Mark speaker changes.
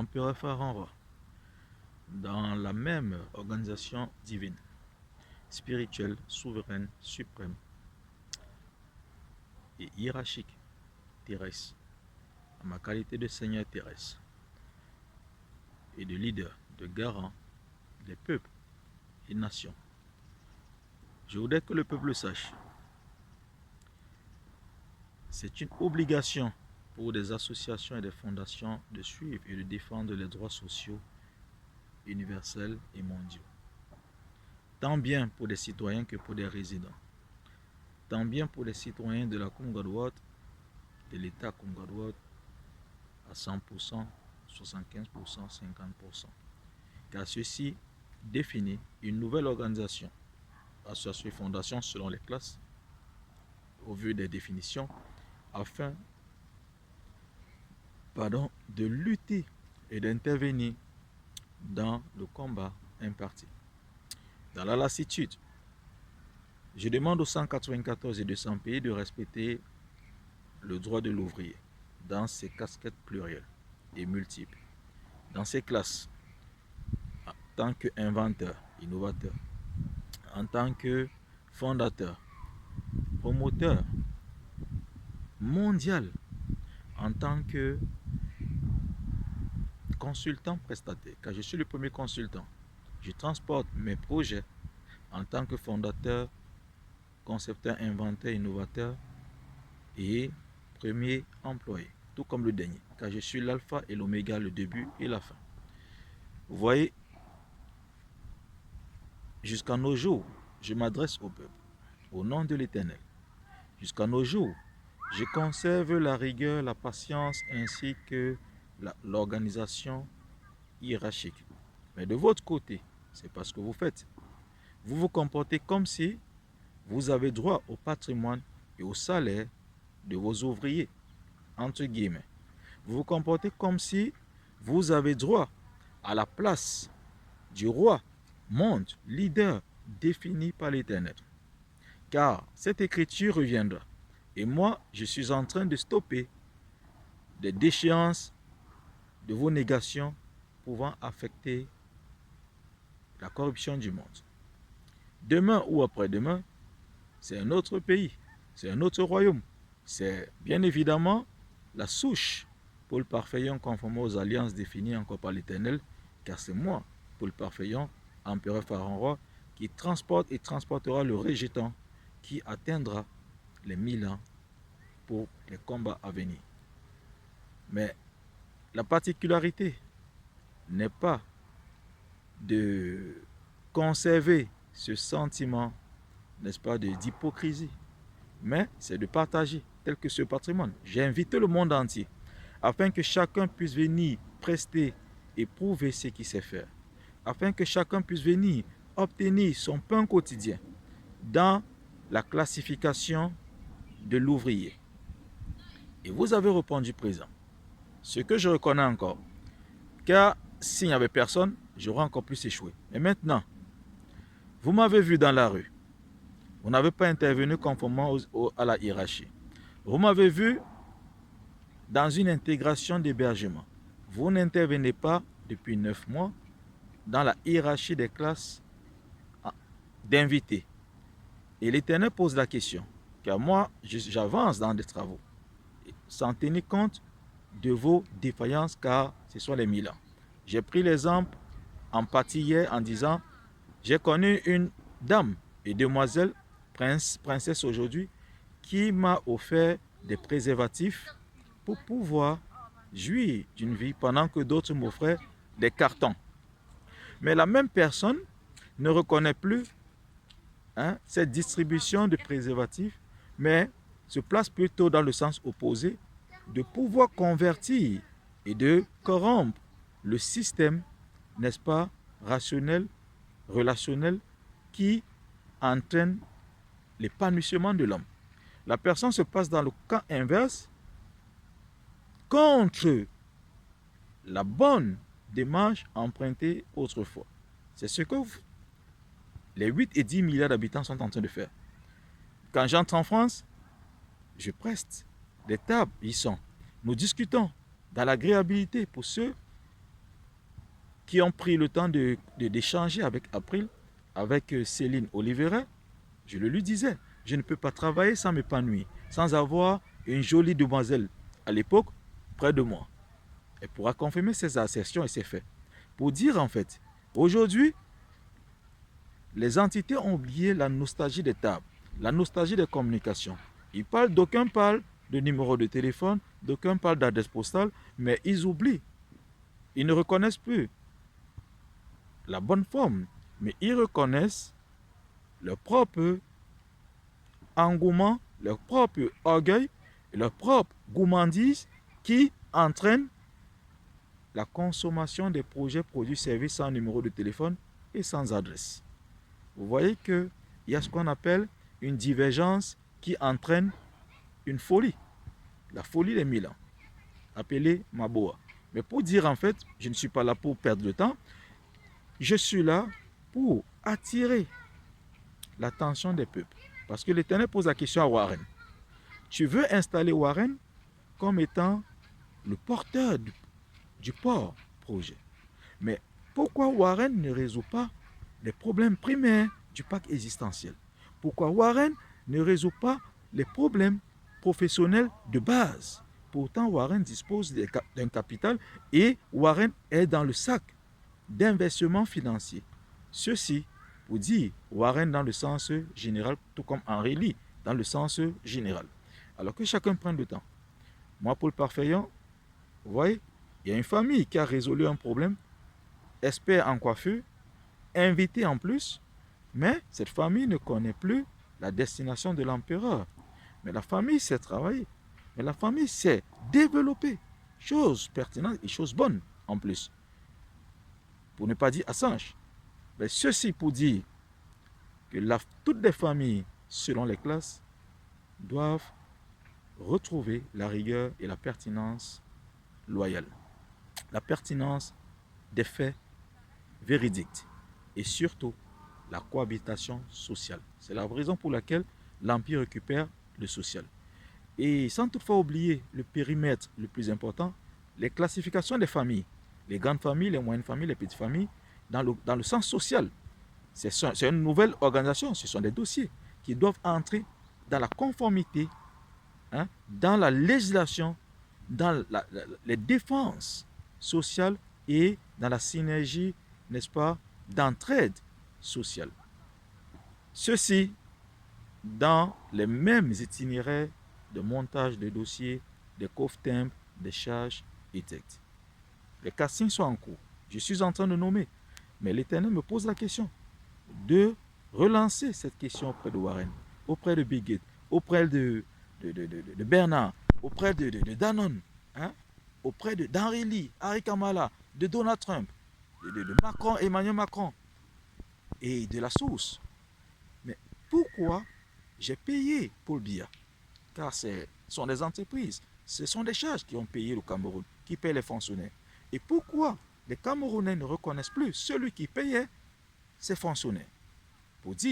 Speaker 1: empereur Pharaon, dans la même organisation divine, spirituelle, souveraine, suprême et hiérarchique terrestre, en ma qualité de Seigneur terrestre et de leader, de garant des peuples et nations. Je voudrais que le peuple sache, c'est une obligation pour des associations et des fondations de suivre et de défendre les droits sociaux universels et mondiaux, tant bien pour des citoyens que pour des résidents, tant bien pour les citoyens de la Congo-Douat, de l'État Congo-Douat à 100%, 75%, 50%, car ceci définit une nouvelle organisation, association et fondation selon les classes, au vu des définitions, afin de lutter et d'intervenir dans le combat imparti. Dans la lassitude, je demande aux 194 et 200 pays de respecter le droit de l'ouvrier dans ses casquettes plurielles et multiples, dans ses classes, en tant qu'inventeur, innovateur, en tant que fondateur, promoteur mondial, en tant que consultant prestataire, car je suis le premier consultant. Je transporte mes projets en tant que fondateur, concepteur, inventeur, innovateur et premier employé, tout comme le dernier, car je suis l'alpha et l'oméga, le début et la fin. Vous voyez, jusqu'à nos jours, je m'adresse au peuple, au nom de l'Éternel. Jusqu'à nos jours, je conserve la rigueur, la patience ainsi que l'organisation hiérarchique. Mais de votre côté, c'est pas ce que vous faites. Vous vous comportez comme si vous avez droit au patrimoine et au salaire de vos ouvriers, entre guillemets. Vous vous comportez comme si vous avez droit à la place du roi, monde, leader défini par l'Éternel. Car cette écriture reviendra. Et moi, je suis en train de stopper des déchéances de vos négations pouvant affecter la corruption du monde. Demain ou après-demain, c'est un autre pays, c'est un autre royaume. C'est bien évidemment la souche Paul Parfaion conformément aux alliances définies encore par l'Éternel, car c'est moi, Paul Parfaion, empereur Pharaon roi, qui transporte et transportera le rejetant qui atteindra les 1000 ans pour les combats à venir. Mais la particularité n'est pas de conserver ce sentiment, n'est-ce pas, d'hypocrisie, mais c'est de partager tel que ce patrimoine. J'ai invité le monde entier afin que chacun puisse venir prester et prouver ce qu'il sait faire, afin que chacun puisse venir obtenir son pain quotidien dans la classification de l'ouvrier. Et vous avez répondu présent, ce que je reconnais encore, car s'il n'y avait personne, j'aurais encore plus échoué. Mais maintenant, vous m'avez vu dans la rue, vous n'avez pas intervenu conformément à la hiérarchie. Vous m'avez vu dans une intégration d'hébergement. Vous n'intervenez pas depuis 9 mois dans la hiérarchie des classes d'invités. Et l'Éternel pose la question, car moi, j'avance dans des travaux, sans tenir compte de vos défaillances, car ce sont les 1000 ans. J'ai pris l'exemple en partie hier en disant, j'ai connu une dame et demoiselle, princesse aujourd'hui, qui m'a offert des préservatifs pour pouvoir jouir d'une vie pendant que d'autres m'offraient des cartons. Mais la même personne ne reconnaît plus cette distribution de préservatifs, mais se place plutôt dans le sens opposé de pouvoir convertir et de corrompre le système, n'est-ce pas, rationnel, relationnel, qui entraîne l'épanouissement de l'homme. La personne se passe dans le cas inverse contre la bonne démarche empruntée autrefois. C'est ce que les 8 et 10 milliards d'habitants sont en train de faire. Quand j'entre en France, je preste des tables, ils sont. Nous discutons dans l'agréabilité pour ceux qui ont pris le temps d'échanger avec April, avec Céline Olivera. Je le lui disais, je ne peux pas travailler sans m'épanouir, sans avoir une jolie demoiselle à l'époque près de moi. Elle pourra confirmer ses assertions et ses faits. Pour dire en fait, aujourd'hui, les entités ont oublié la nostalgie des tables, la nostalgie des communications. D'aucuns parlent de numéro de téléphone, d'aucuns parlent d'adresse postale, mais ils oublient. Ils ne reconnaissent plus la bonne forme, mais ils reconnaissent leur propre engouement, leur propre orgueil, leur propre gourmandise qui entraîne la consommation des projets, produits, services sans numéro de téléphone et sans adresse. Vous voyez qu'il y a ce qu'on appelle une divergence qui entraîne une folie. La folie des 1000 ans, appelée Maboa. Mais pour dire en fait, je ne suis pas là pour perdre le temps, je suis là pour attirer l'attention des peuples. Parce que l'Éternel pose la question à Warren. Tu veux installer Warren comme étant le porteur du port projet. Mais pourquoi Warren ne résout pas les problèmes primaires du parc existentiel? Pourquoi Warren ne résout pas les problèmes professionnels de base? Pourtant, Warren dispose d'un capital et Warren est dans le sac d'investissement financier. Ceci pour dire Warren dans le sens général, tout comme Henri Lee dans le sens général. Alors que chacun prenne le temps. Moi, Paul Parfeyon, vous voyez, il y a une famille qui a résolu un problème, expert en coiffure, invité en plus, mais cette famille ne connaît plus la destination de l'empereur. Mais la famille sait travailler, mais la famille sait développer, choses pertinentes et choses bonnes en plus. Pour ne pas dire Assange. Mais ceci pour dire que toutes les familles, selon les classes, doivent retrouver la rigueur et la pertinence loyale. La pertinence des faits véridiques et surtout la cohabitation sociale. C'est la raison pour laquelle l'Empire récupère le social. Et sans toutefois oublier le périmètre le plus important, les classifications des familles, les grandes familles, les moyennes familles, les petites familles, dans le sens social. C'est une nouvelle organisation, ce sont des dossiers qui doivent entrer dans la conformité, dans la législation, dans les défenses sociales et dans la synergie, n'est-ce pas, d'entraide sociale. Ceci dans les mêmes itinéraires de montage de dossiers, des coffres-timbres, des charges et textes. Les castings sont en cours. Je suis en train de nommer. Mais l'Éternel me pose la question de relancer cette question auprès de Warren, auprès de Bigot, auprès de Bernard, auprès de Danone, auprès d'Henri Lee, Harry Kamala, de Donald Trump, de Macron, Emmanuel Macron et de la source. Mais pourquoi j'ai payé Paul Biya? Car ce sont des entreprises, ce sont des charges qui ont payé le Cameroun, qui payent les fonctionnaires. Et pourquoi les Camerounais ne reconnaissent plus celui qui payait ces fonctionnaires? Pour dire